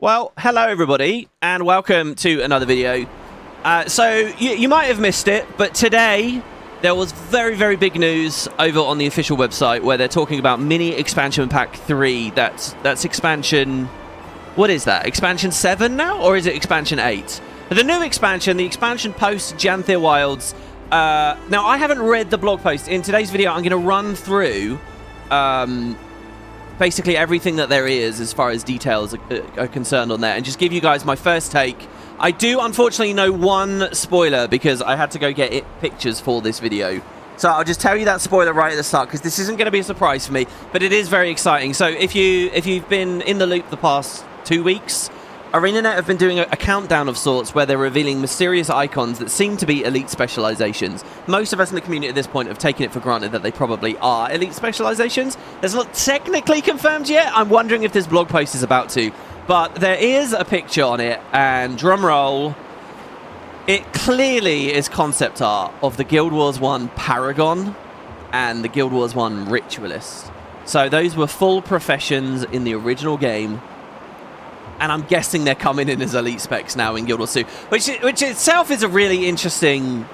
Well, hello everybody, and welcome to another video. So, you might have missed it, but today there was very big news over on the official website where they're talking about Mini Expansion Pack 3. That's expansion... What is that? Expansion 7 now? Or is it expansion 8? The new expansion, the expansion post Janthir Wilds. Now, I haven't read the blog post. In today's video, I'm going to run through... basically everything that there is as far as details are concerned on there, and just give you guys my first take. I do unfortunately know one spoiler because I had to go get pictures for this video, so I'll just tell you that spoiler right at the start because this isn't going to be a surprise for me, but it is very exciting. So if you've been in the loop the past 2 weeks, Arenanet have been doing a countdown of sorts where they're revealing mysterious icons that seem to be elite specializations. Most of us in the community at this point have taken it for granted that they probably are elite specializations. It's not technically confirmed yet. I'm wondering if this blog post is about to. But there is a picture on it, and drum roll, it clearly is concept art of the Guild Wars 1 Paragon and the Guild Wars 1 Ritualist. So those were full professions in the original game. And I'm guessing they're coming in as elite specs now in Guild Wars 2, which itself is a really interesting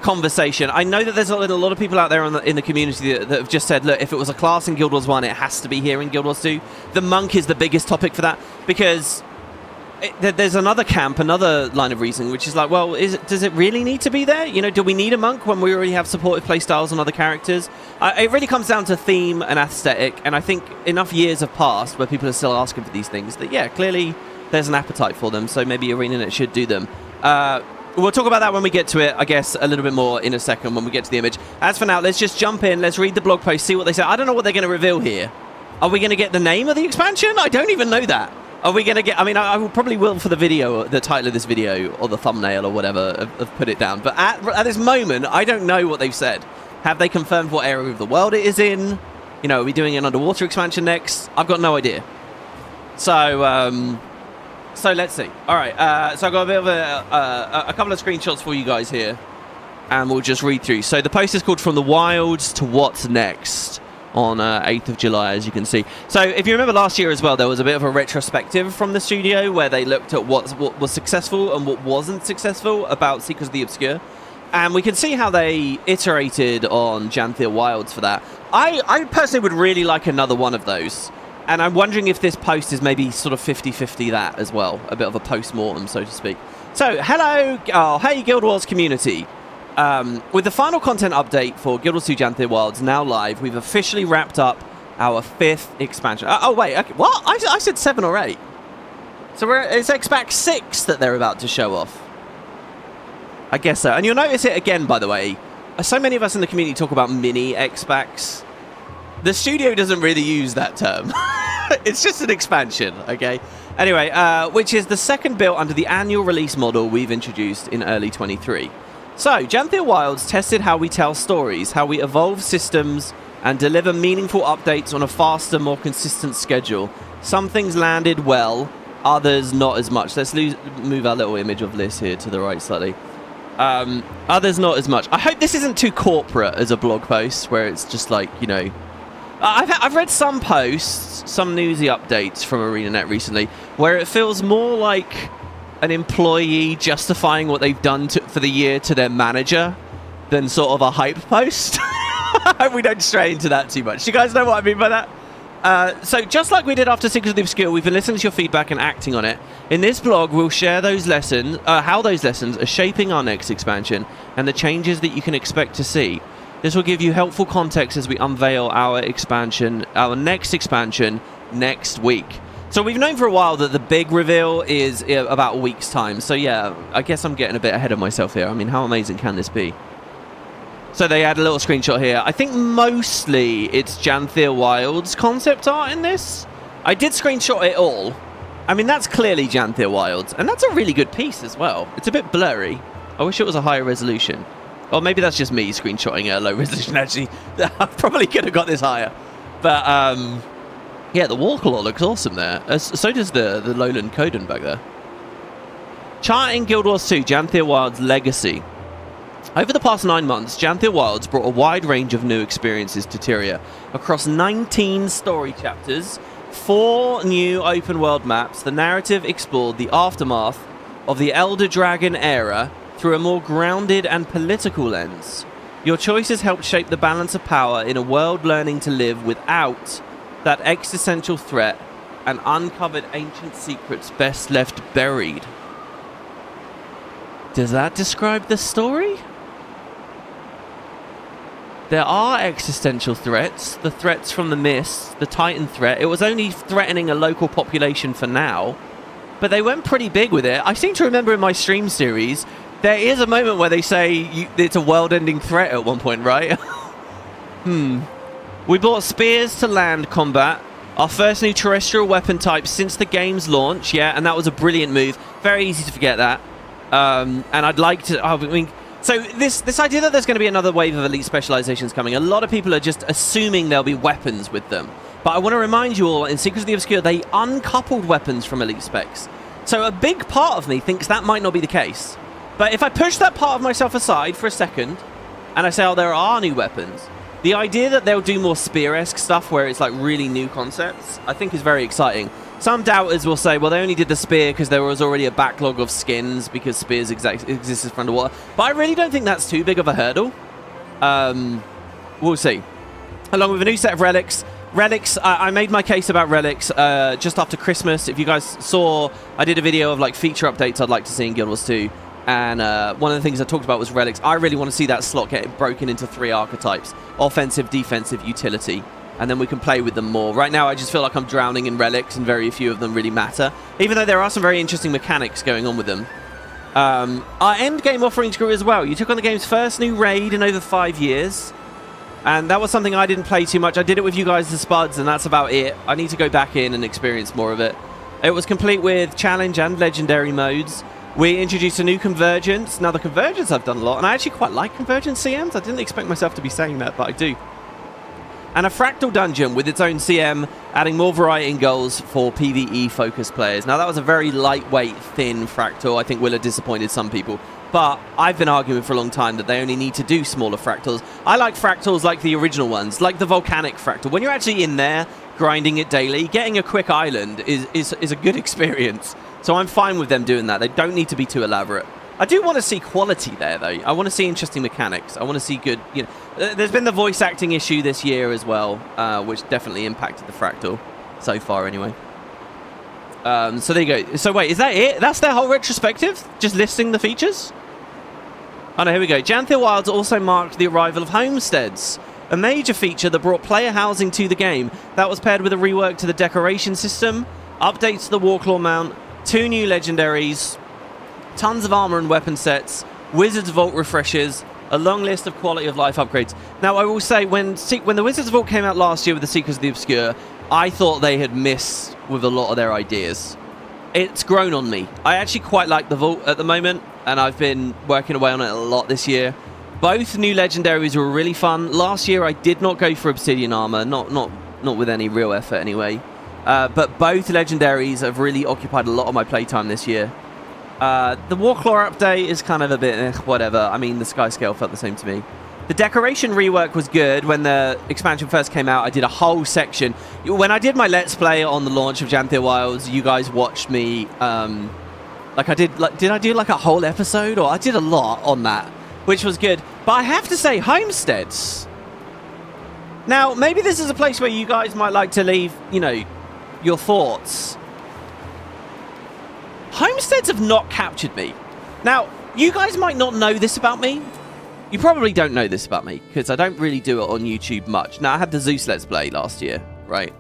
conversation. I know that there's a lot of people out there in the community that have just said, look, if it was a class in Guild Wars 1, it has to be here in Guild Wars 2. The monk is the biggest topic for that, because there's another camp, another line of reasoning, which is like, well, does it really need to be there? You know, do we need a monk when we already have supportive playstyles on other characters? It really comes down to theme and aesthetic, and I think enough years have passed where people are still asking for these things that, yeah, clearly there's an appetite for them, so maybe Arenanet should do them. We'll talk about that when we get to it, I guess, a little bit more in a second when we get to the image. As for now, let's just jump in, let's read the blog post, see what they say. I don't know what they're going to reveal here. Are we going to get the name of the expansion? I don't even know that. Are we going to get... I mean, I probably will for the video, the title of this video, or the thumbnail, or whatever, have put it down. But at this moment, I don't know what they've said. Have they confirmed what area of the world it is in? You know, are we doing an underwater expansion next? I've got no idea. So, so let's see. All right, so I've got a bit of a couple of screenshots for you guys here, and we'll just read through. So the post is called From the Wilds to What's Next, on 8th of July, as you can see. So if you remember last year as well, there was a bit of a retrospective from the studio where they looked at what was successful and what wasn't successful about Seekers of the Obscure. And we can see how they iterated on Janthir Wilds for that. I personally would really like another one of those. And I'm wondering if this post is maybe sort of 50-50 that as well. A bit of a post-mortem, so to speak. So, hello, hey Guild Wars community. With the final content update for Guild Wars 2 Janthir Wilds now live, we've officially wrapped up our 5th expansion. Oh wait, okay. What? I said 7 or 8. So it's X-Pack 6 that they're about to show off. I guess so. And you'll notice it again, by the way. So many of us in the community talk about mini X-Packs. The studio doesn't really use that term. It's just an expansion, okay? Anyway, which is the second built under the annual release model we've introduced in early 23. So, Janthir Wilds tested how we tell stories, how we evolve systems, and deliver meaningful updates on a faster, more consistent schedule. Some things landed well, others not as much. Let's move our little image of Liz here to the right slightly. Others not as much. I hope this isn't too corporate as a blog post, where it's just like, you know... I've read some posts, some newsy updates from Arenanet recently, where it feels more like an employee justifying what they've done for the year to their manager than sort of a hype post. I hope we don't stray into that too much. Do you guys know what I mean by that? So just like we did after Seekers of the Obscure, we've been listening to your feedback and acting on it. In this blog, we'll share those lessons, how those lessons are shaping our next expansion and the changes that you can expect to see. This will give you helpful context as we unveil our next expansion next week. So we've known for a while that the big reveal is about a week's time. So yeah, I guess I'm getting a bit ahead of myself here. I mean, how amazing can this be? So they add a little screenshot here. I think mostly it's Janthir Wilds concept art in this. I did screenshot it all. I mean, that's clearly Janthir Wilds. And that's a really good piece as well. It's a bit blurry. I wish it was a higher resolution. Or maybe that's just me screenshotting a low resolution, actually. I probably could have got this higher. But, yeah, the Walker looks awesome there. So does the Lowland Coden back there. Charting Guild Wars 2, Janthir Wilds Legacy. Over the past 9 months, Janthir Wilds brought a wide range of new experiences to Tyria. Across 19 story chapters, 4 new open world maps, the narrative explored the aftermath of the Elder Dragon era through a more grounded and political lens. Your choices helped shape the balance of power in a world learning to live without that existential threat and uncovered ancient secrets best left buried. Does that describe the story? There are existential threats, the threats from the Mist, the Titan threat. It was only threatening a local population for now, but they went pretty big with it. I seem to remember in my stream series, there is a moment where they say it's a world-ending threat at one point, right? We brought spears to land combat, our first new terrestrial weapon type since the game's launch, yeah, and that was a brilliant move. Very easy to forget that. And I'd like to... I mean, so this idea that there's going to be another wave of elite specializations coming, a lot of people are just assuming there'll be weapons with them. But I want to remind you all, in Secrets of the Obscure, they uncoupled weapons from elite specs. So a big part of me thinks that might not be the case. But if I push that part of myself aside for a second, and I say, oh, there are new weapons, the idea that they'll do more spear-esque stuff where it's like really new concepts, I think is very exciting. Some doubters will say, well, they only did the spear because there was already a backlog of skins because spears existed for underwater. But I really don't think that's too big of a hurdle. We'll see. Along with a new set of relics. Relics, I made my case about relics just after Christmas. If you guys saw, I did a video of like feature updates I'd like to see in Guild Wars 2. And one of the things I talked about was relics. I really want to see that slot get broken into 3 archetypes. Offensive, defensive, utility. And then we can play with them more. Right now, I just feel like I'm drowning in relics, and very few of them really matter. Even though there are some very interesting mechanics going on with them. Our endgame offerings grew as well. You took on the game's first new raid in over 5 years. And that was something I didn't play too much. I did it with you guys, the Spuds, and that's about it. I need to go back in and experience more of it. It was complete with challenge and legendary modes. We introduced a new convergence. Now, the convergence I've done a lot, and I actually quite like convergence CMs. I didn't expect myself to be saying that, but I do. And a fractal dungeon with its own CM, adding more variety in goals for PvE-focused players. Now, that was a very lightweight, thin fractal. I think will have disappointed some people. But I've been arguing for a long time that they only need to do smaller fractals. I like fractals like the original ones, like the volcanic fractal. When you're actually in there, grinding it daily, getting a quick island is a good experience. So I'm fine with them doing that. They don't need to be too elaborate. I do want to see quality there, though. I want to see interesting mechanics. I want to see good, you know... There's been the voice acting issue this year as well, which definitely impacted the fractal, so far anyway. So there you go. So wait, is that it? That's their whole retrospective? Just listing the features? Oh no, here we go. Janthir Wilds also marked the arrival of Homesteads, a major feature that brought player housing to the game. That was paired with a rework to the decoration system, updates to the Warclaw mount, 2 new legendaries, tons of armor and weapon sets, Wizard's Vault refreshes, a long list of quality of life upgrades. Now, I will say, when the Wizard's Vault came out last year with the Secrets of the Obscure, I thought they had missed with a lot of their ideas. It's grown on me. I actually quite like the Vault at the moment, and I've been working away on it a lot this year. Both new legendaries were really fun. Last year, I did not go for Obsidian armor, not with any real effort anyway. But both legendaries have really occupied a lot of my playtime this year. The Warclaw update is kind of a bit whatever. I mean, the Sky Scale felt the same to me. The decoration rework was good. When the expansion first came out, I did a whole section. When I did my Let's Play on the launch of Janthir Wilds, you guys watched me. Did I do like a whole episode? Or I did a lot on that, which was good. But I have to say, Homesteads. Now, maybe this is a place where you guys might like to leave, you know, your thoughts. Homesteads have not captured me. Now, you guys might not know this about me. You probably don't know this about me, because I don't really do it on YouTube much. Now, I had the Zeus Let's Play last year, right?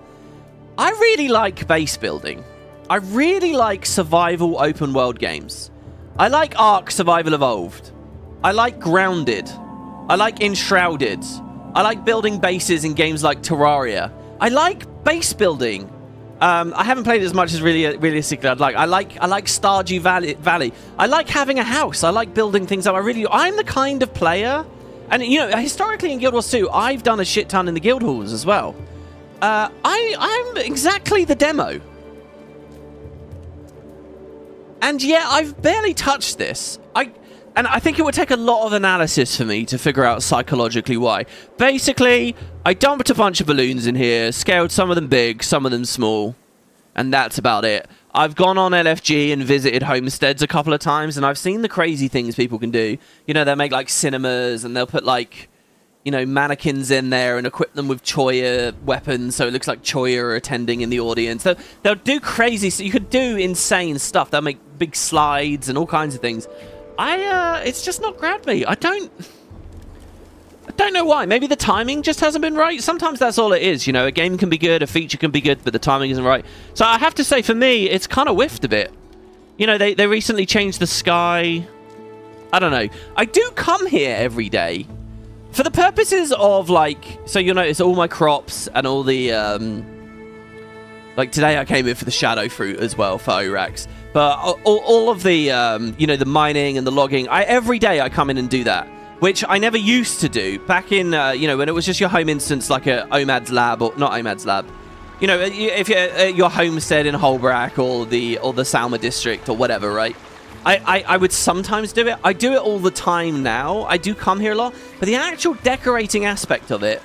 I really like base building. I really like survival open world games. I like Ark Survival Evolved. I like Grounded. I like Enshrouded. I like building bases in games like Terraria. I like base building. I haven't played as much as realistically I'd like. I like Stardew Valley. I like having a house. I like building things up. I'm the kind of player, and you know, historically in Guild Wars 2, I've done a shit ton in the guild halls as well. I'm exactly the demo, and yet I've barely touched this. And I think it would take a lot of analysis for me to figure out psychologically why. Basically, I dumped a bunch of balloons in here, scaled some of them big, some of them small, and that's about it. I've gone on LFG and visited homesteads a couple of times, and I've seen the crazy things people can do. You know, they'll make, like, cinemas, and they'll put, like, you know, mannequins in there and equip them with Choya weapons, so it looks like Choya are attending in the audience. They'll do crazy... So you could do insane stuff. They'll make big slides and all kinds of things. It's just not grabbed me. I don't know why. Maybe the timing just hasn't been right. Sometimes that's all it is. You know, a game can be good, a feature can be good, but the timing isn't right. So I have to say, for me, it's kind of whiffed a bit. You know, they recently changed the sky. I don't know. I do come here every day for the purposes of, like... So you'll notice all my crops and all the... like, today I came in for the shadow fruit as well for Orax. But all of the, you know, the mining and the logging, every day I come in and do that. Which I never used to do back in, you know, when it was just your home instance, like a Omad's Lab, or not Omad's Lab. You know, if you're at your homestead in Holbrook or the Salma district or whatever, right? I would sometimes do it. I do it all the time now. I do come here a lot. But the actual decorating aspect of it,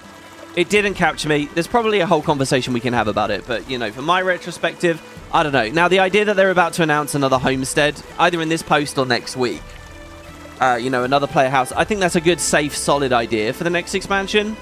it didn't capture me. There's probably a whole conversation we can have about it. But, you know, for my retrospective, I don't know. Now, the idea that they're about to announce another homestead, either in this post or next week, you know, another player house. I think that's a good, safe, solid idea for the next expansion.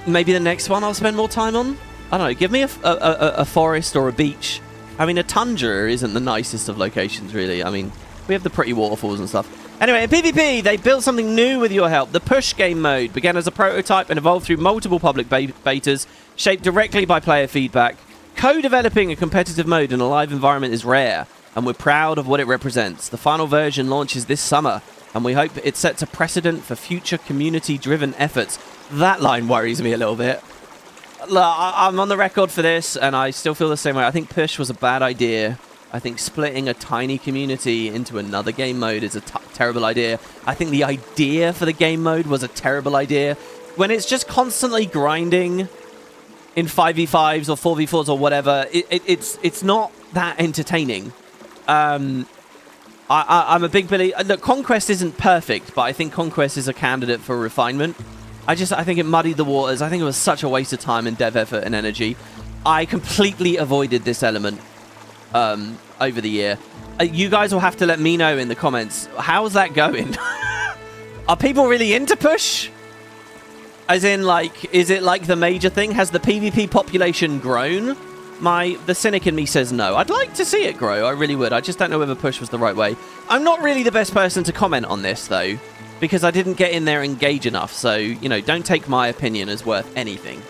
Maybe the next one I'll spend more time on. I don't know. Give me a forest or a beach. I mean, a tundra isn't the nicest of locations, really. I mean, we have the pretty waterfalls and stuff. Anyway, in PvP, they built something new with your help. The push game mode began as a prototype and evolved through multiple public betas, shaped directly by player feedback. Co-developing a competitive mode in a live environment is rare, and we're proud of what it represents. The final version launches this summer, and we hope it sets a precedent for future community-driven efforts. That line worries me a little bit. Look, I'm on the record for this, and I still feel the same way. I think push was a bad idea. I think splitting a tiny community into another game mode is a terrible idea. I think the idea for the game mode was a terrible idea. When it's just constantly grinding in 5v5s or 4v4s or whatever, it's not that entertaining. I'm a big believer. Look, Conquest isn't perfect, but I think Conquest is a candidate for refinement. I think it muddied the waters. I think it was such a waste of time and dev effort and energy. I completely avoided this element over the year. You guys will have to let me know in the comments. How's that going? Are people really into push? As in, like, is it like the major thing? Has the PvP population grown? The cynic in me says no. I'd like to see it grow. I really would. I just don't know whether push was the right way. I'm not really the best person to comment on this, though, because I didn't get in there and engage enough. So, you know, don't take my opinion as worth anything.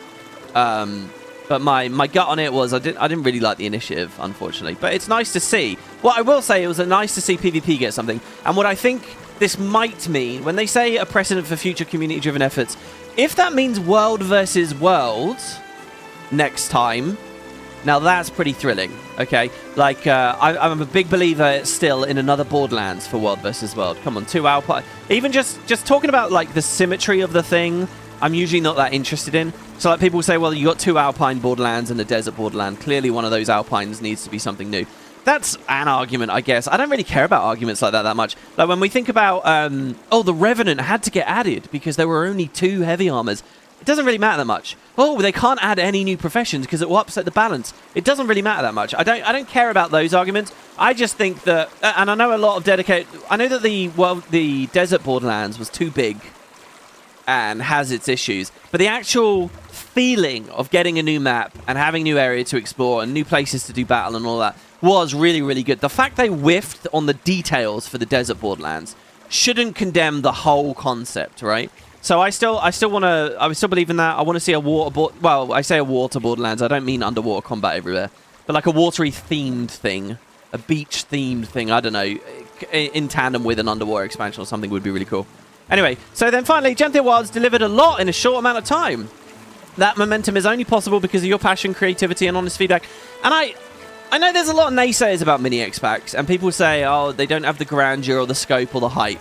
But my gut on it was I didn't really like the initiative, unfortunately. But it's nice to see. What I will say, it was nice to see PvP get something. And what I think this might mean, when they say a precedent for future community-driven efforts, if that means world versus world next time, now that's pretty thrilling, okay? Like, I'm a big believer still in another Borderlands for world versus world. Come on, 2 Alpine. Even just talking about, like, the symmetry of the thing, I'm usually not that interested in. So, like, people say, well, you got 2 Alpine Borderlands and a desert Borderland. Clearly one of those Alpines needs to be something new. That's an argument, I guess. I don't really care about arguments like that much. Like, when we think about, oh, the Revenant had to get added because there were only 2 heavy armors. It doesn't really matter that much. Oh, they can't add any new professions because it will upset the balance. It doesn't really matter that much. I don't care about those arguments. I just think that, and I know a lot of dedicated... I know that the Desert Borderlands was too big and has its issues, but the actual feeling of getting a new map and having new area to explore and new places to do battle and all that was really, really good. The fact they whiffed on the details for the Desert Borderlands shouldn't condemn the whole concept, right? So I still believe in that. I want to see a well, I say a water Borderlands. I don't mean underwater combat everywhere, but like a watery themed thing, a beach themed thing. I don't know, in tandem with an underwater expansion or something would be really cool. Anyway, so then finally, Janthir Wilds delivered a lot in a short amount of time. That momentum is only possible because of your passion, creativity, and honest feedback. And I know there's a lot of naysayers about mini X packs, and people say, oh, they don't have the grandeur or the scope or the hype.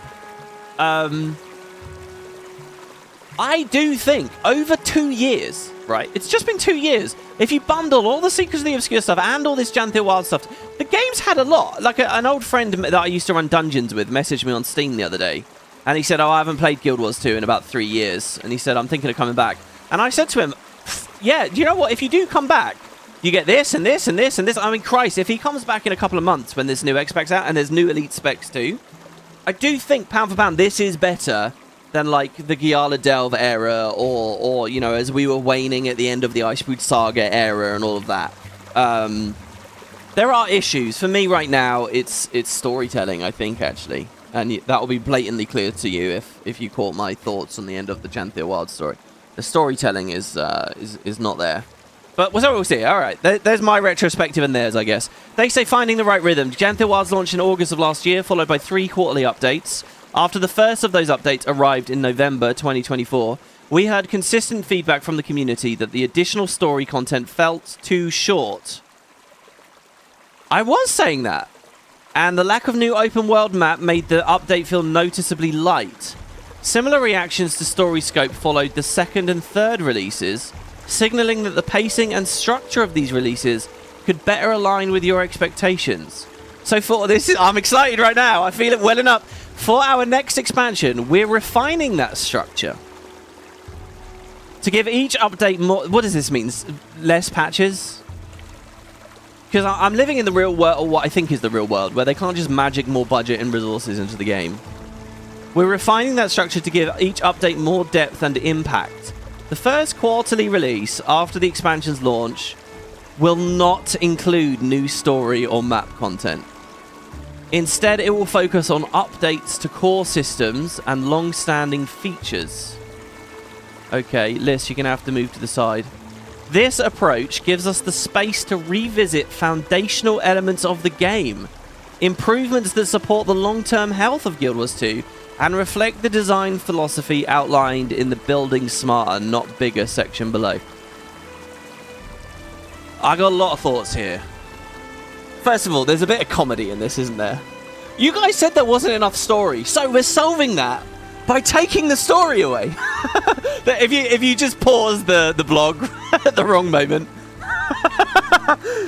I do think over 2 years, right? It's just been 2 years. If you bundle all the Secrets of the Obscure stuff and all this Janthir Wilds stuff, the game's had a lot. Like an old friend that I used to run dungeons with messaged me on Steam the other day. And he said, oh, I haven't played Guild Wars 2 in about 3 years. And he said, I'm thinking of coming back. And I said to him, yeah, do you know what? If you do come back, you get this and this and this and this. I mean, Christ, if he comes back in a couple of months when this new X-Spec's out and there's new Elite specs too, I do think, pound for pound, this is better than, like, the Giala Delve era or, you know, as we were waning at the end of the Iceboot Saga era and all of that. There are issues. For me right now, it's storytelling, I think, actually. And that will be blatantly clear to you if you caught my thoughts on the end of the Janthir Wilds story. The storytelling is not there. But we'll see. All right, there's my retrospective and theirs, I guess. They say finding the right rhythm. Janthir Wilds launched in August of last year, followed by 3 quarterly updates. After the first of those updates arrived in November 2024, we heard consistent feedback from the community that the additional story content felt too short. I was saying that. And the lack of new open world map made the update feel noticeably light. Similar reactions to story scope followed the second and third releases, signaling that the pacing and structure of these releases could better align with your expectations. So for this, I'm excited right now. I feel it welling up. For our next expansion, we're refining that structure to give each update more. What does this mean? Less patches? Because I'm living in the real world, or what I think is the real world, where they can't just magic more budget and resources into the game. We're refining that structure to give each update more depth and impact. The first quarterly release after the expansion's launch will not include new story or map content. Instead, it will focus on updates to core systems and long-standing features. Okay, Liz, you're going to have to move to the side. This approach gives us the space to revisit foundational elements of the game, improvements that support the long-term health of Guild Wars 2, and reflect the design philosophy outlined in the Building Smarter, Not Bigger section below. I got a lot of thoughts here. First of all, there's a bit of comedy in this, isn't there? You guys said there wasn't enough story, so we're solving that by taking the story away. if you just pause the blog at the wrong moment.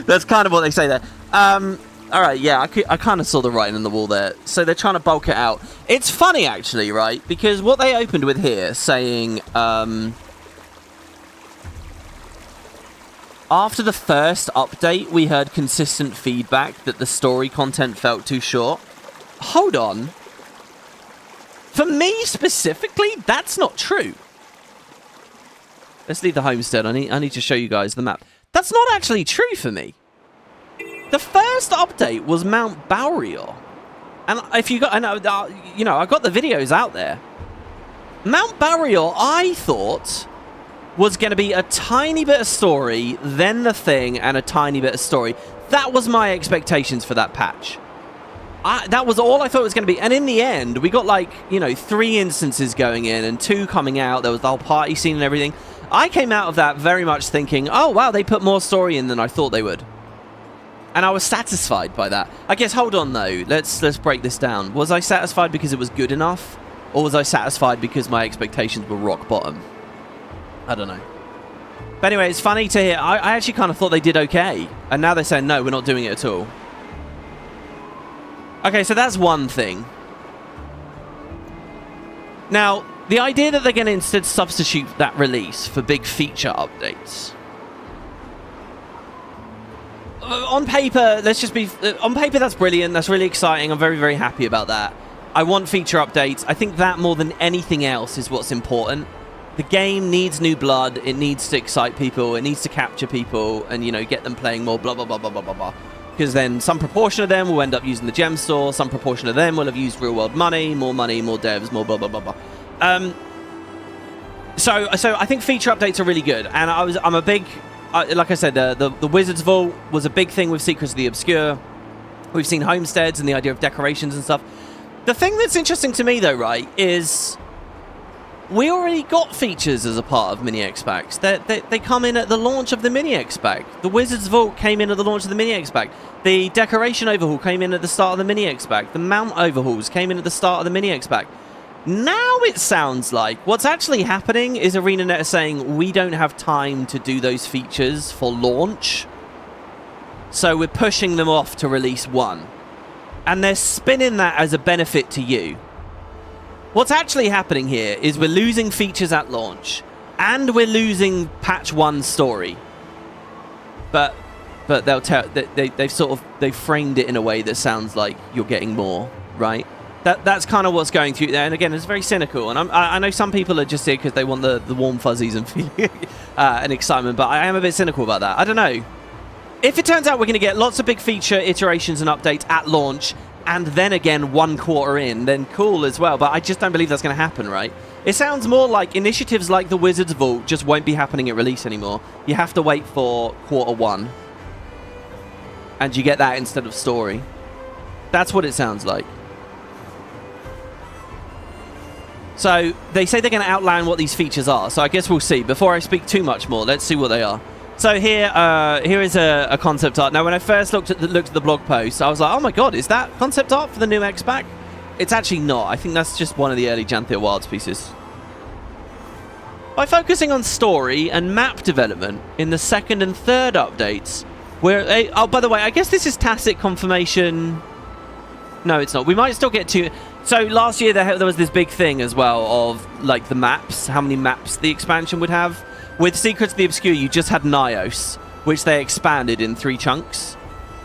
That's kind of what they say there. All right, yeah, I kind of saw the writing on the wall there. So they're trying to bulk it out. It's funny, actually, right? Because what they opened with here, saying... after the first update, we heard consistent feedback that the story content felt too short. Hold on. For me specifically, that's not true. Let's leave the homestead. I need to show you guys the map. That's not actually true for me. The first update was Mount Baurior. And if you got, you know, I got the videos out there. Mount Baurior, I thought, was going to be a tiny bit of story, then the thing, and a tiny bit of story. That was my expectations for that patch. That was all I thought it was going to be. And in the end, we got, like, you know, 3 instances going in and 2 coming out. There was the whole party scene and everything. I came out of that very much thinking, oh, wow, they put more story in than I thought they would. And I was satisfied by that. I guess, hold on, though. Let's break this down. Was I satisfied because it was good enough? Or was I satisfied because my expectations were rock bottom? I don't know. But anyway, it's funny to hear. I actually kind of thought they did okay. And now they're saying, no, we're not doing it at all. Okay, so that's one thing. Now, the idea that they're going to instead substitute that release for big feature updates. On paper, let's just be... on paper, that's brilliant. That's really exciting. I'm very, very happy about that. I want feature updates. I think that more than anything else is what's important. The game needs new blood. It needs to excite people. It needs to capture people and, you know, get them playing more, blah, blah, blah, blah, blah, blah, blah. Because then some proportion of them will end up using the gem store. Some proportion of them will have used real-world money, more devs, more blah, blah, blah, blah. So I think feature updates are really good. And I'm a big... like I said, the Wizard's Vault was a big thing with Secrets of the Obscure. We've seen Homesteads and the idea of decorations and stuff. The thing that's interesting to me, though, right, is... we already got features as a part of Mini X-Packs. They come in at the launch of the Mini X-Pack. The Wizard's Vault came in at the launch of the Mini X-Pack. The Decoration Overhaul came in at the start of the Mini X-Pack. The Mount Overhauls came in at the start of the Mini X-Pack. Now it sounds like what's actually happening is Arenanet is saying we don't have time to do those features for launch, so we're pushing them off to release 1. And they're spinning that as a benefit to you. What's actually happening here is we're losing features at launch, and we're losing patch 1 story. But they'll tell they've framed it in a way that sounds like you're getting more, right? That's kind of what's going through there. And again, it's very cynical. And I know some people are just here because they want the warm fuzzies and feeling and excitement. But I am a bit cynical about that. I don't know. If it turns out we're going to get lots of big feature iterations and updates at launch, and then again 1 quarter in, then cool as well. But I just don't believe that's going to happen, right? It sounds more like initiatives like the Wizard's Vault just won't be happening at release anymore. You have to wait for quarter 1. And you get that instead of story. That's what it sounds like. So they say they're going to outline what these features are. So I guess we'll see. Before I speak too much more, let's see what they are. So here is a concept art. Now, when I first looked at the blog post, I was like, oh my god, is that concept art for the new X-Pack? It's actually not. I think that's just one of the early Janthir Wilds pieces. By focusing on story and map development in the 2nd and 3rd updates, oh, by the way, I guess this is tacit confirmation. No, it's not. We might still get to... So last year there was this big thing as well of like the maps, how many maps the expansion would have. With Secrets of the Obscure, you just had Nyos, which they expanded in 3 chunks.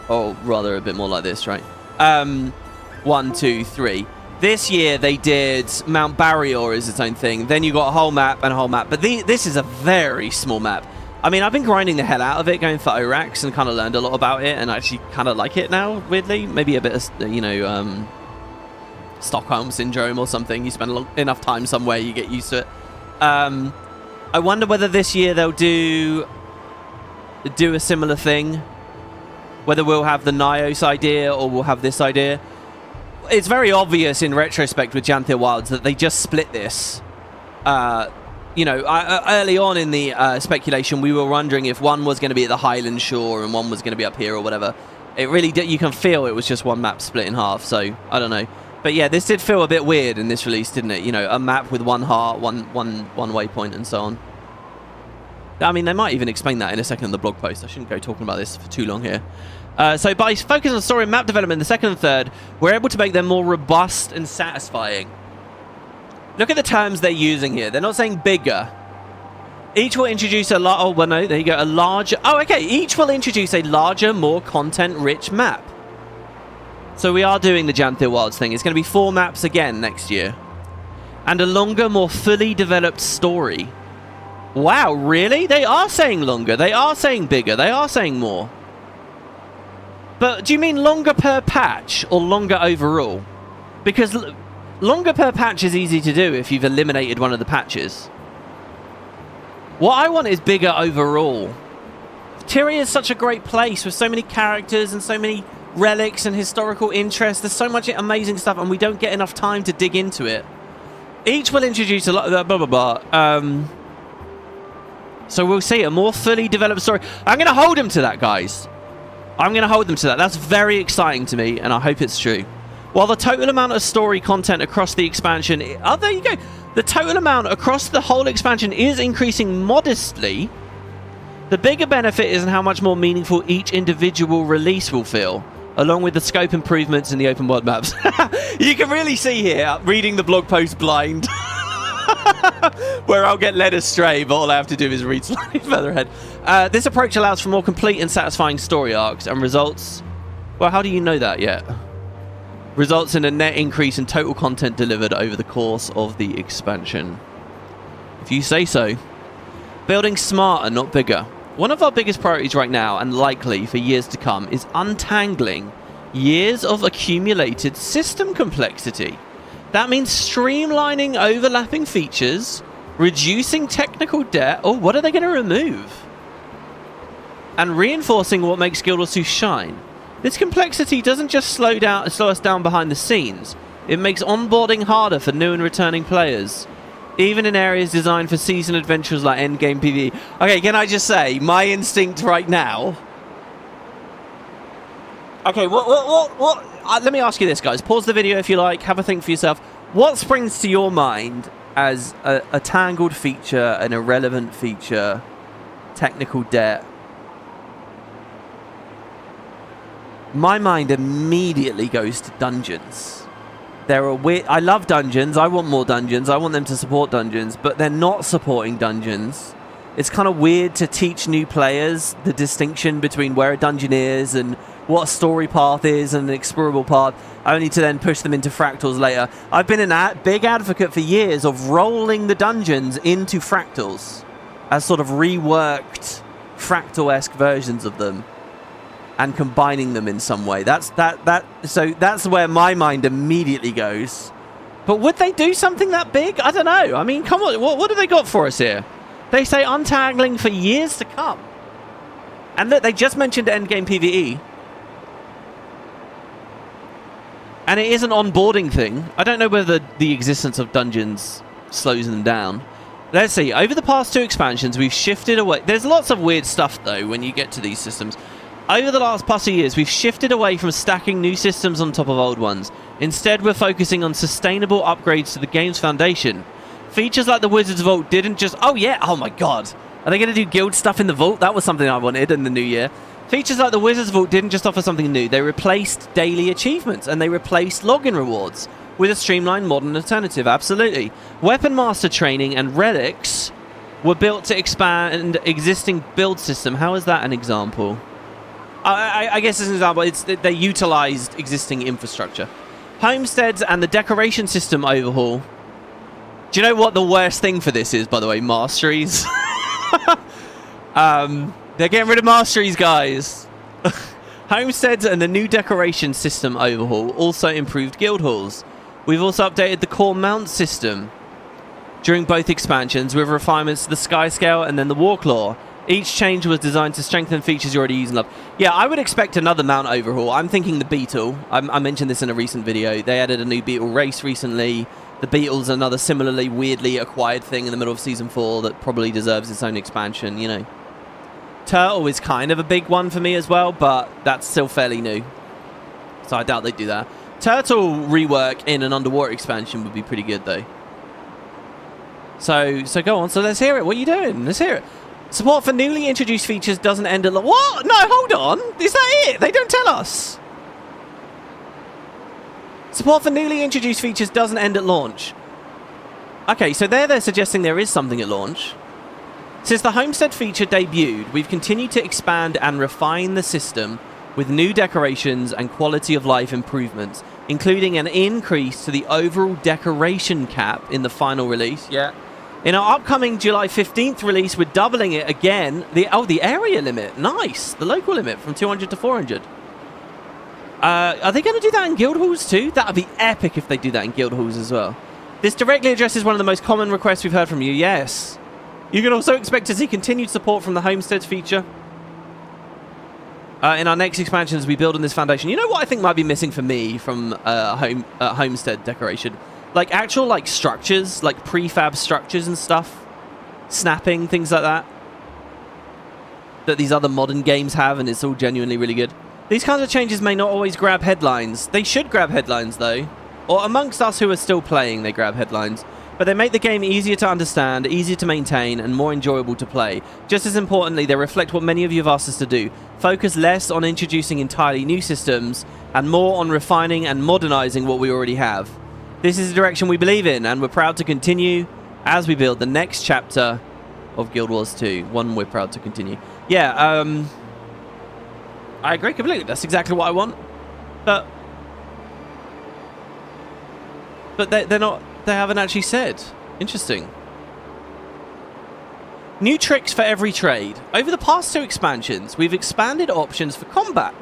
Or rather, a bit more like this, right? 1, 2, 3. This year they did Mount Barrier as its own thing. Then you got a whole map and a whole map. But this is a very small map. I mean, I've been grinding the hell out of it, going for Orax, and kind of learned a lot about it, and I actually kind of like it now, weirdly. Maybe a bit of, you know, Stockholm Syndrome or something. You spend enough time somewhere, you get used to it. I wonder whether this year they'll do a similar thing. Whether we'll have the Nyos idea or we'll have this idea. It's very obvious in retrospect with Janthir Wilds that they just split this. You know, early on in the speculation, we were wondering if one was going to be at the Highland Shore and one was going to be up here or whatever. It really did, you can feel it was just one map split in half, so I don't know. But yeah, this did feel a bit weird in this release, didn't it? You know, a map with 1 heart, one waypoint and so on. I mean, they might even explain that in a second in the blog post. I shouldn't go talking about this for too long here. So by focusing on story and map development in the 2nd and 3rd, we're able to make them more robust and satisfying. Look at the terms they're using here. They're not saying bigger. Each will introduce a lot. Oh, well, no, there you go. A larger. Oh, okay. Each will introduce a larger, more content-rich map. So we are doing the Janthir Wilds thing. It's going to be 4 maps again next year. And a longer, more fully developed story. Wow, really? They are saying longer. They are saying bigger. They are saying more. But do you mean longer per patch or longer overall? Because longer per patch is easy to do if you've eliminated one of the patches. What I want is bigger overall. Tyria is such a great place with so many characters and so many relics and historical interest. There's so much amazing stuff and we don't get enough time to dig into it. Each will introduce a lot of blah, blah, blah. So we'll see a more fully developed story. I'm going to hold them to that, guys. I'm going to hold them to that. That's very exciting to me, and I hope it's true. While the total amount of story content across the expansion... Oh, there you go. The total amount across the whole expansion is increasing modestly. The bigger benefit is in how much more meaningful each individual release will feel, along with the scope improvements in the open world maps. You can really see here, reading the blog post blind, where I'll get led astray, but all I have to do is read slightly further ahead. This approach allows for more complete and satisfying story arcs and results... Well, how do you know that yet? Results in a net increase in total content delivered over the course of the expansion. If you say so. Building smarter, not bigger. One of our biggest priorities right now, and likely for years to come, is untangling years of accumulated system complexity. That means streamlining overlapping features, reducing technical debt, or what are they going to remove? And reinforcing what makes Guild Wars 2 shine. This complexity doesn't just slow us down behind the scenes. It makes onboarding harder for new and returning players, even in areas designed for seasoned adventurers like Endgame PvE. Okay, can I just say, my instinct right now... Okay, what let me ask you this, guys. Pause the video if you like. Have a think for yourself. What springs to your mind as a tangled feature, an irrelevant feature, technical debt? My mind immediately goes to dungeons. There are weird. I love dungeons. I want more dungeons. I want them to support dungeons, but they're not supporting dungeons. It's kind of weird to teach new players the distinction between where a dungeon is and what a story path is and an explorable path, only to then push them into fractals later. I've been a big advocate for years of rolling the dungeons into fractals as sort of reworked fractal-esque versions of them and combining them in some way. So that's where my mind immediately goes. But would they do something that big? I don't know. I mean, come on, what do they got for us here? They say untangling for years to come. And look, they just mentioned Endgame PvE. And it is an onboarding thing. I don't know whether the existence of dungeons slows them down. Let's see. Over the past 2 expansions, we've shifted away. There's lots of weird stuff, though, when you get to these systems. Over the last past few years, we've shifted away from stacking new systems on top of old ones. Instead, we're focusing on sustainable upgrades to the game's foundation. Features like the Wizard's Vault didn't just... Oh, yeah. Oh, my God. Are they going to do guild stuff in the Vault? That was something I wanted in the new year. Features like the Wizard's Vault didn't just offer something new. They replaced daily achievements, and they replaced login rewards with a streamlined modern alternative. Absolutely. Weapon Master training and relics were built to expand existing build system. How is that an example? I guess as an example, they utilized existing infrastructure. Homesteads and the decoration system overhaul. Do you know what the worst thing for this is, by the way? Masteries. They're getting rid of masteries, guys. Homesteads and the new decoration system overhaul also improved guild halls. We've also updated the core mount system during both expansions with refinements to the sky scale and then the war claw. Each change was designed to strengthen features you already use and love. Yeah, I would expect another mount overhaul. I'm thinking the beetle. I mentioned this in a recent video. They added a new beetle race recently. The beetle's another similarly weirdly acquired thing in the middle of Season 4 that probably deserves its own expansion, you know. Turtle is kind of a big one for me as well, but that's still fairly new. So I doubt they'd do that. Turtle rework in an underwater expansion would be pretty good, though. So go on. So let's hear it. What are you doing? Let's hear it. Support for newly introduced features doesn't end at... What? No, hold on. Is that it? They don't tell us. Support for newly introduced features doesn't end at launch. Okay, so they're suggesting there is something at launch. Since the Homestead feature debuted, we've continued to expand and refine the system with new decorations and quality of life improvements, including an increase to the overall decoration cap in the final release. Yeah. In our upcoming July 15th release, we're doubling it again. The area limit. Nice. The local limit from 200 to 400. Are they going to do that in guild halls too? That would be epic if they do that in guild halls as well. This directly addresses one of the most common requests we've heard from you. Yes. You can also expect to see continued support from the Homestead feature. In our next expansion as we build on this foundation. You know what I think might be missing for me from Homestead decoration? Like actual like structures, like prefab structures and stuff. Snapping, things like that. That these other modern games have, and it's all genuinely really good. These kinds of changes may not always grab headlines. They should grab headlines though. Or amongst us who are still playing, they grab headlines. But they make the game easier to understand, easier to maintain, and more enjoyable to play. Just as importantly, they reflect what many of you have asked us to do. Focus less on introducing entirely new systems, and more on refining and modernizing what we already have. This is the direction we believe in, and we're proud to continue as we build the next chapter of Guild Wars 2. One we're proud to continue. Yeah, I agree completely. That's exactly what I want. But they're not... They haven't actually said. Interesting. New tricks for every trade. Over the past 2 expansions, we've expanded options for combat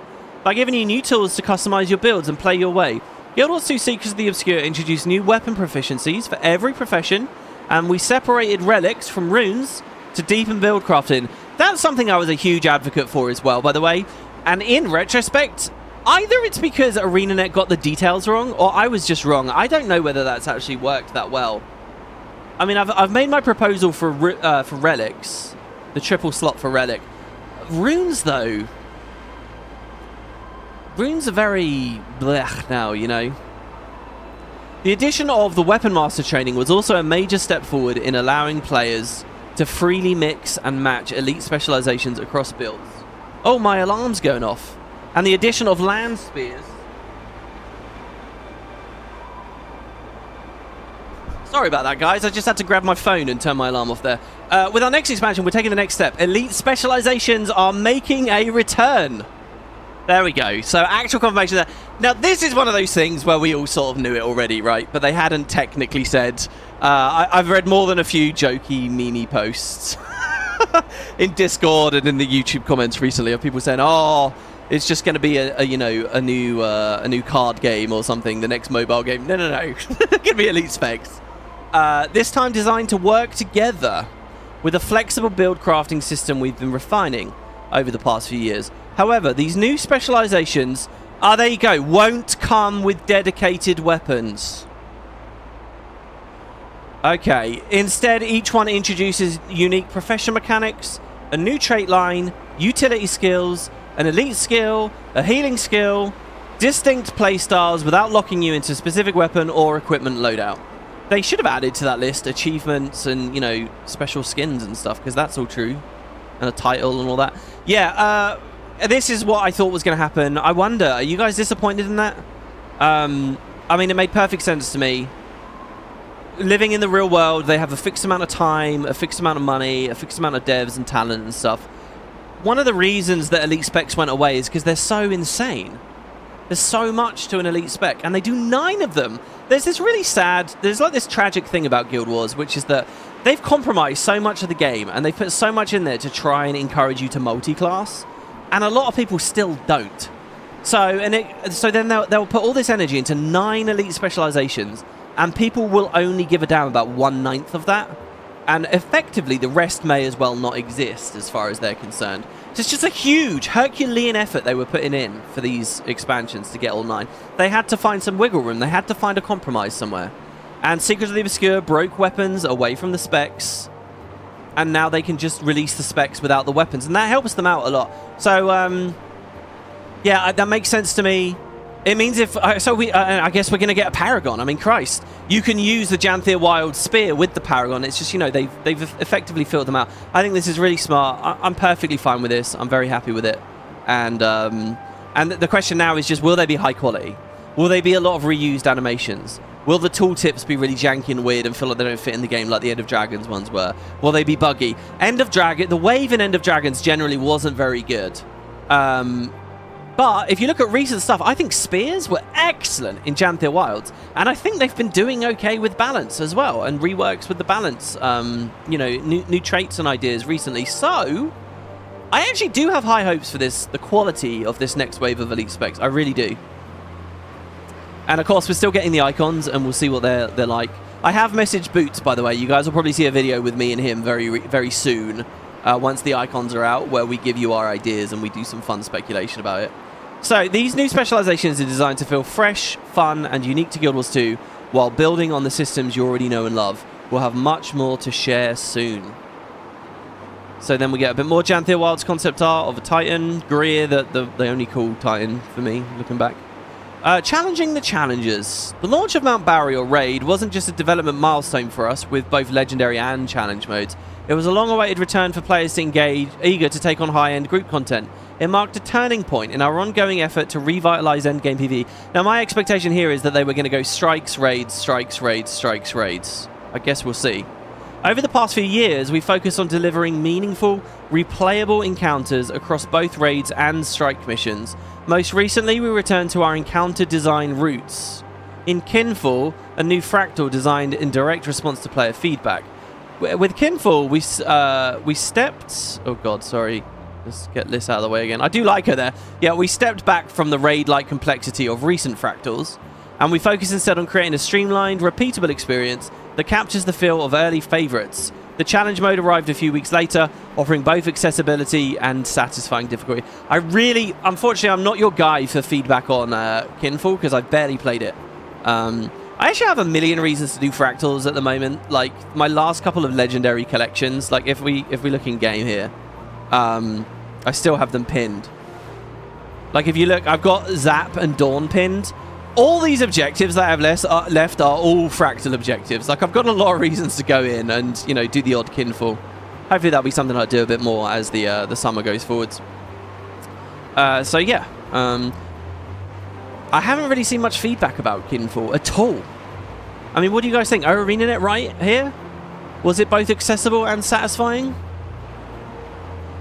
by giving you new tools to customize your builds and play your way. Guild Wars 2 Seekers of the Obscure introduced new weapon proficiencies for every profession, and we separated relics from runes to deepen build crafting. That's something I was a huge advocate for as well, by the way. And in retrospect... Either it's because Arenanet got the details wrong, or I was just wrong. I don't know whether that's actually worked that well. I mean, I've made my proposal for relics, the triple slot for relic. Runes, though, runes are very blech now, you know. The addition of the Weapon Master training was also a major step forward in allowing players to freely mix and match elite specializations across builds. Oh, my alarm's going off. And the addition of land spears. Sorry about that, guys. I just had to grab my phone and turn my alarm off there. With our next expansion, we're taking the next step. Elite specializations are making a return. There we go. So actual confirmation there. Now, this is one of those things where we all sort of knew it already, right? But they hadn't technically said. I've read more than a few jokey, meanie posts in Discord and in the YouTube comments recently of people saying, "Oh, it's just going to be a new card game or something. The next mobile game." No. It's going to be elite specs. This time designed to work together with a flexible build crafting system we've been refining over the past few years. However, these new specializations, there you go, won't come with dedicated weapons. Okay, instead each one introduces unique profession mechanics, a new trait line, utility skills, an elite skill, a healing skill, distinct playstyles without locking you into a specific weapon or equipment loadout. They should have added to that list achievements and, you know, special skins and stuff, because that's all true. And a title and all that. Yeah, this is what I thought was going to happen. I wonder, are you guys disappointed in that? I mean, it made perfect sense to me. Living in the real world, they have a fixed amount of time, a fixed amount of money, a fixed amount of devs and talent and stuff. One of the reasons that elite specs went away is because they're so insane. There's so much to an elite spec, and they do 9 of them. There's this really sad, there's like this tragic thing about Guild Wars, which is that they've compromised so much of the game, and they put so much in there to try and encourage you to multi-class, and a lot of people still don't. So then they'll put all this energy into 9 elite specializations, and people will only give a damn about 1/9 of that. And effectively, the rest may as well not exist as far as they're concerned. So it's just a huge Herculean effort they were putting in for these expansions to get all 9. They had to find some wiggle room. They had to find a compromise somewhere. And Secrets of the Obscure broke weapons away from the specs. And now they can just release the specs without the weapons. And that helps them out a lot. So, yeah, that makes sense to me. It means if... I guess we're going to get a Paragon. I mean, Christ. You can use the Janthir Wilds spear with the Paragon. It's just, you know, they've effectively filled them out. I think this is really smart. I'm perfectly fine with this. I'm very happy with it. And the question now is just, will they be high quality? Will they be a lot of reused animations? Will the tooltips be really janky and weird and feel like they don't fit in the game like the End of Dragons ones were? Will they be buggy? The wave in End of Dragons generally wasn't very good. But if you look at recent stuff, I think spears were excellent in Janthir Wilds. And I think they've been doing okay with balance as well, and reworks with the balance, you know, new traits and ideas recently. So, I actually do have high hopes for this, the quality of this next wave of elite specs. I really do. And of course, we're still getting the icons, and we'll see what they're like. I have messaged Boots, by the way. You guys will probably see a video with me and him very soon, once the icons are out, where we give you our ideas and we do some fun speculation about it. So, these new specializations are designed to feel fresh, fun, and unique to Guild Wars 2, while building on the systems you already know and love. We'll have much more to share soon. So then we get a bit more Janthir Wilds concept art of a Titan. Greer, the only cool Titan for me, looking back. Challenging the challengers. The launch of Mount Barry, or Raid, wasn't just a development milestone for us with both Legendary and Challenge modes. It was a long-awaited return for players to engage, eager to take on high-end group content. It marked a turning point in our ongoing effort to revitalize Endgame PvE. Now, my expectation here is that they were going to go strikes, raids, strikes, raids, strikes, raids. I guess we'll see. Over the past few years, we focused on delivering meaningful, replayable encounters across both raids and strike missions. Most recently, we returned to our encounter design roots. In Kinfall, a new fractal designed in direct response to player feedback. With Kinfall, we stepped... Oh god, sorry. Let's get Liz out of the way again. I do like her there. Yeah, we stepped back from the raid-like complexity of recent fractals, and we focused instead on creating a streamlined, repeatable experience that captures the feel of early favorites. The challenge mode arrived a few weeks later, offering both accessibility and satisfying difficulty. Unfortunately, I'm not your guy for feedback on Kinfall, because I've barely played it. I actually have a million reasons to do fractals at the moment. Like, my last couple of legendary collections, like if we look in game here, I still have them pinned. Like, if you look, I've got Zap and Dawn pinned. all these objectives that I have left are all fractal objectives. Like, I've got a lot of reasons to go in and, you know, do the odd kinful. Hopefully that'll be something I'll do a bit more as the summer goes forwards. So yeah, I haven't really seen much feedback about kinful at all. I mean, what do you guys think? Arenanet right here? Was it both accessible and satisfying?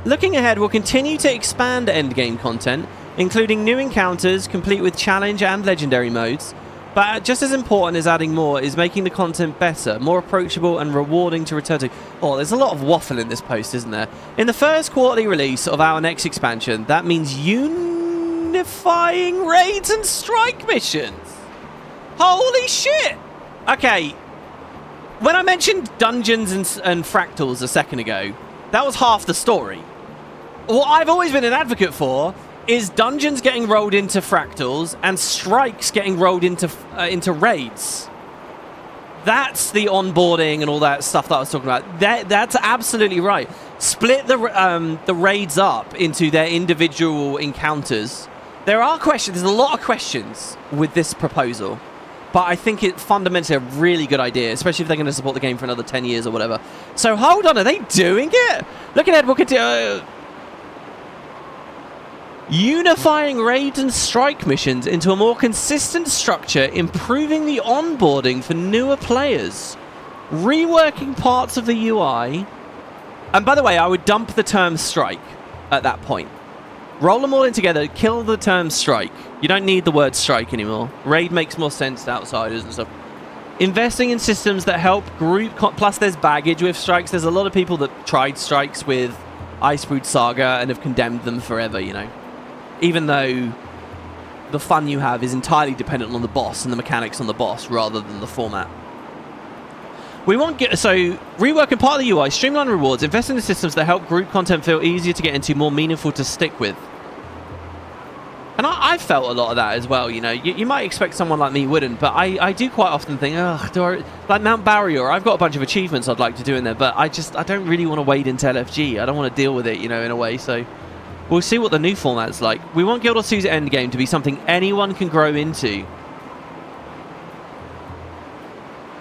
Looking ahead, we'll continue to expand endgame content, including new encounters, complete with challenge and legendary modes. But just as important as adding more is making the content better, more approachable and rewarding to return to. Oh, there's a lot of waffle in this post, isn't there? In the first quarterly release of our next expansion, that means unifying raids and strike missions. Holy shit! Okay, when I mentioned dungeons and fractals a second ago, that was half the story. What I've always been an advocate for is dungeons getting rolled into fractals and strikes getting rolled into raids. That's the onboarding and all that stuff that I was talking about. That's absolutely right. Split the raids up into their individual encounters. There are questions. There's a lot of questions with this proposal, but I think it's fundamentally a really good idea, especially if they're going to support the game for another 10 years or whatever. So hold on, are they doing it? Looking ahead, we'll continue. Unifying raids and strike missions into a more consistent structure, improving the onboarding for newer players, reworking parts of the UI. And by the way, I would dump the term strike at that point. Roll them all in together, kill the term strike. You don't need the word strike anymore. Raid makes more sense to outsiders and stuff. Investing in systems that help group, plus there's baggage with strikes. There's a lot of people that tried strikes with Icebrood Saga and have condemned them forever, you know. Even though the fun you have is entirely dependent on the boss and the mechanics on the boss rather than the format. We want reworking part of the UI, streamline rewards, invest in the systems that help group content feel easier to get into, more meaningful to stick with. And I felt a lot of that as well, you know. You might expect someone like me wouldn't, but I do quite often think, like Mount Barrier, I've got a bunch of achievements I'd like to do in there, but I don't really want to wade into LFG. I don't want to deal with it, you know, in a way, so we'll see what the new format's like. We want Guild Wars 2's endgame to be something anyone can grow into.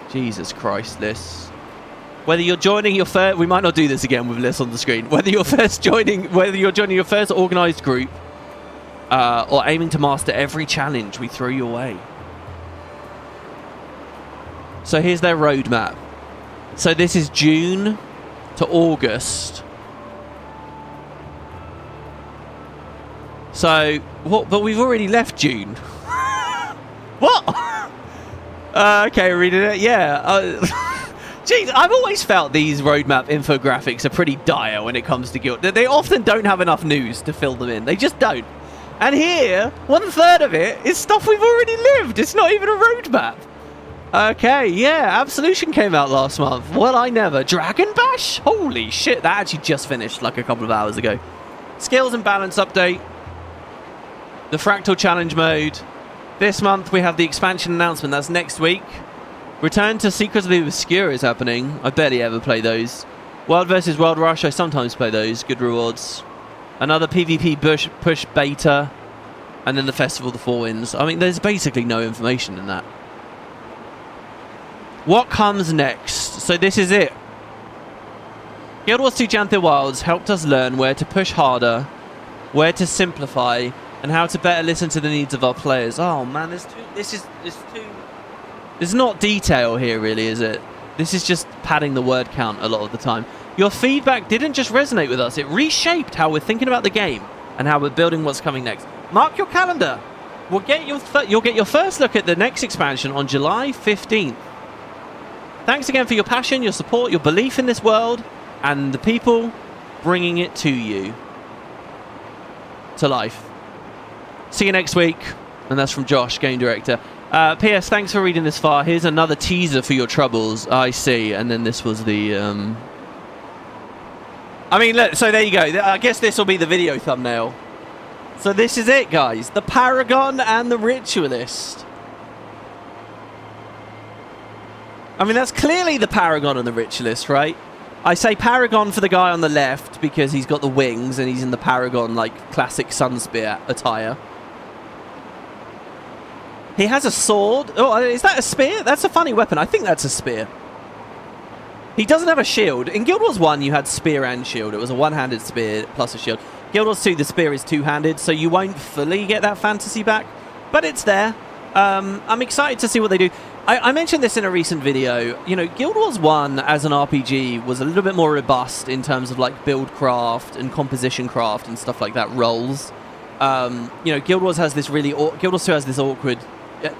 Jesus Christ, Liz. Whether you're joining your first... We might not do this again with Liz on the screen. Whether you're joining your first organised group or aiming to master every challenge we throw your way. So here's their roadmap. So this is June to August. So, what? But we've already left June. What? Okay, reading it. Yeah. Jeez, I've always felt these roadmap infographics are pretty dire when it comes to Guild. They often don't have enough news to fill them in. They just don't. And here, 1/3 of it is stuff we've already lived. It's not even a roadmap. Okay, yeah, Absolution came out last month. Well, I never. Dragon Bash? Holy shit, that actually just finished like a couple of hours ago. Skills and balance update. The Fractal Challenge mode. This month we have the expansion announcement. That's next week. Return to Secrets of the Obscure is happening. I barely ever play those. World vs. World Rush, I sometimes play those. Good rewards. Another PvP push beta. And then the Festival of the Four Winds. I mean, there's basically no information in that. What comes next? So this is it. Guild Wars 2 Janthir Wilds helped us learn where to push harder, where to simplify, and how to better listen to the needs of our players. Oh man, this is not detail here really, is it? This is just padding the word count a lot of the time. Your feedback didn't just resonate with us, it reshaped how we're thinking about the game and how we're building what's coming next. Mark your calendar. You'll get your first look at the next expansion on July 15th. Thanks again for your passion, your support, your belief in this world, and the people bringing it to you. To life. See you next week. And that's from Josh, game director. P.S. Thanks for reading this far. Here's another teaser for your troubles. I see. And then this was the... I mean, look, so there you go. I guess this will be the video thumbnail. So this is it, guys. The Paragon and the Ritualist. I mean, that's clearly the Paragon and the Ritualist, right? I say Paragon for the guy on the left because he's got the wings and he's in the Paragon, like, classic Sunspear attire. He has a sword. Oh, is that a spear? That's a funny weapon. I think that's a spear. He doesn't have a shield. In Guild Wars 1, you had spear and shield. It was a one-handed spear plus a shield. Guild Wars 2, the spear is two-handed, so you won't fully get that fantasy back, but it's there. I'm excited to see what they do. I mentioned this in a recent video. You know, Guild Wars 1 as an RPG was a little bit more robust in terms of like build craft and composition craft and stuff like that, roles. You know, Guild Wars has this really... Guild Wars 2 has this awkward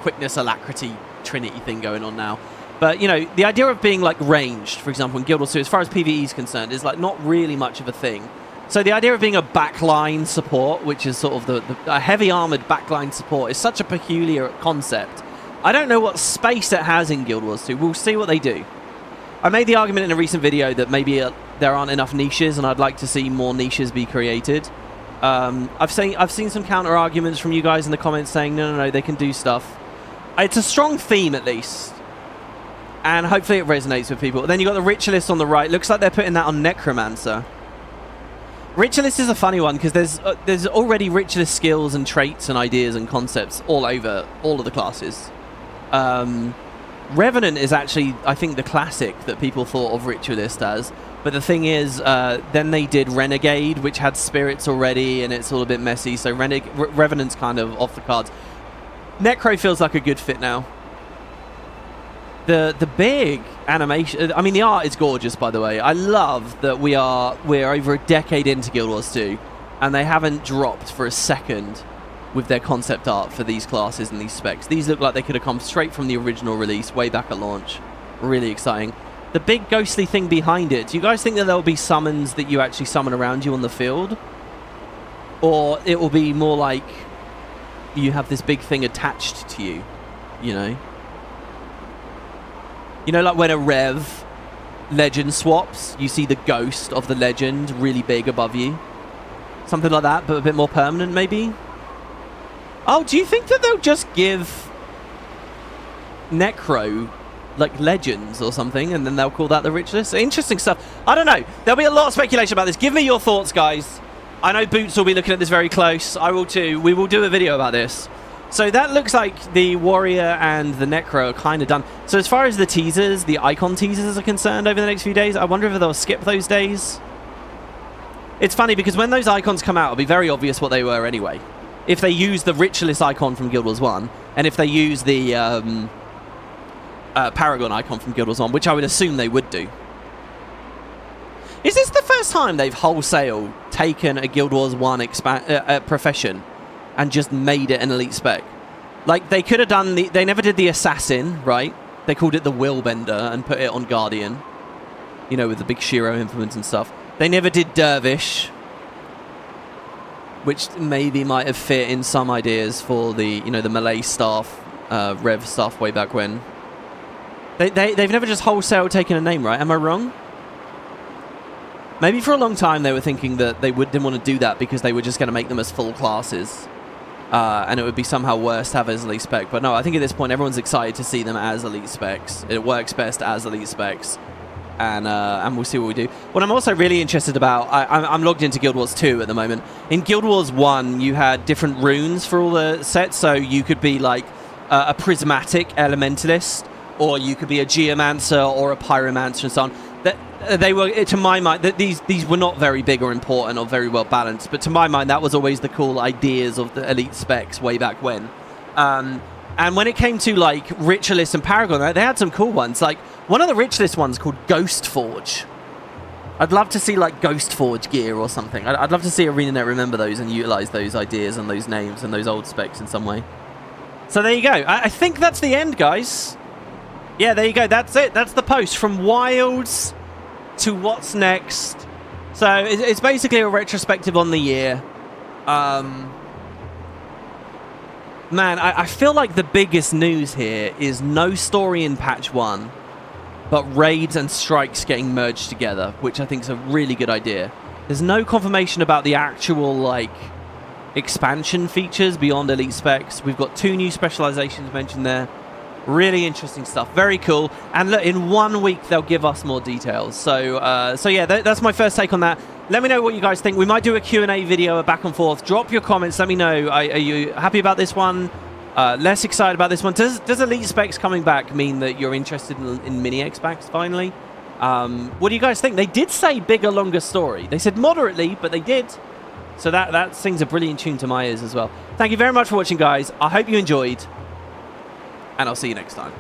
quickness, alacrity, trinity thing going on now. But, you know, the idea of being, like, ranged, for example, in Guild Wars 2, as far as PvE is concerned, is, like, not really much of a thing. So the idea of being a backline support, which is sort of a heavy-armoured backline support, is such a peculiar concept. I don't know what space it has in Guild Wars 2. We'll see what they do. I made the argument in a recent video that maybe there aren't enough niches, and I'd like to see more niches be created. I've seen some counter-arguments from you guys in the comments saying, no, they can do stuff. It's a strong theme, at least. And hopefully it resonates with people. Then you've got the Ritualist on the right. Looks like they're putting that on Necromancer. Ritualist is a funny one, because there's already Ritualist skills and traits and ideas and concepts all over all of the classes. Revenant is actually, I think, the classic that people thought of Ritualist as. But the thing is, then they did Renegade, which had spirits already, and it's all a bit messy. So Revenant's kind of off the cards. Necro feels like a good fit now. The big animation... I mean, the art is gorgeous, by the way. I love that we're over a decade into Guild Wars 2, and they haven't dropped for a second with their concept art for these classes and these specs. These look like they could have come straight from the original release, way back at launch. Really exciting. The big ghostly thing behind it, do you guys think that there'll be summons that you actually summon around you on the field? Or it will be more like you have this big thing attached to you, you know? You know, like when a Rev legend swaps, you see the ghost of the legend really big above you? Something like that, but a bit more permanent, maybe? Oh, do you think that they'll just give Necro like legends or something, and then they'll call that the Ritualist? Interesting stuff. I don't know. There'll be a lot of speculation about this. Give me your thoughts, guys. I know Boots will be looking at this very close. I will too. We will do a video about this. So that looks like the Warrior and the Necro are kind of done. So as far as the teasers, the icon teasers are concerned over the next few days, I wonder if they'll skip those days. It's funny because when those icons come out, it'll be very obvious what they were anyway. If they use the Ritualist icon from Guild Wars 1, and if they use the Paragon icon from Guild Wars 1, which I would assume they would do. Is this the first time they've wholesale taken a Guild Wars 1 profession and just made it an elite spec? Like, they could have done they never did the Assassin, right? They called it the Willbender and put it on Guardian. You know, with the big Shiro implements and stuff. They never did Dervish, which maybe might have fit in some ideas for the, you know, the melee staff, Rev stuff way back when. They've never just wholesale taken a name, right? Am I wrong? Maybe for a long time they were thinking that they didn't want to do that because they were just going to make them as full classes. And it would be somehow worse to have as elite spec. But no, I think at this point everyone's excited to see them as elite specs. It works best as elite specs. And we'll see what we do. What I'm also really interested about, I'm logged into Guild Wars 2 at the moment. In Guild Wars 1, you had different runes for all the sets. So you could be like a prismatic elementalist, or you could be a geomancer or a pyromancer and so on. They were, to my mind, that these were not very big or important or very well balanced, but to my mind that was always the cool ideas of the elite specs way back when. And when it came to like Ritualist and Paragon, they had some cool ones. Like one of the Ritualist ones called Ghost Forge. I'd love to see like Ghost Forge gear or something. I'd love to see Arenanet remember those and utilize those ideas and those names and those old specs in some way. So there you go. I think that's the end, guys. Yeah, there you go. That's it. That's the post from Wilds to what's next. So it's basically a retrospective on the year. Man, I feel like the biggest news here is no story in patch 1, but raids and strikes getting merged together, which I think is a really good idea. There's no confirmation about the actual like expansion features beyond elite specs. We've got 2 new specializations mentioned there. Really interesting stuff. Very cool. And look, in 1 week, they'll give us more details. So yeah, that's my first take on that. Let me know what you guys think. We might do a Q&A video, a back and forth. Drop your comments. Let me know. Are you happy about this one? Less excited about this one. Does Elite Specs coming back mean that you're interested in Mini X-Packs finally? What do you guys think? They did say bigger, longer story. They said moderately, but they did. So that sings a brilliant tune to my ears as well. Thank you very much for watching, guys. I hope you enjoyed, and I'll see you next time.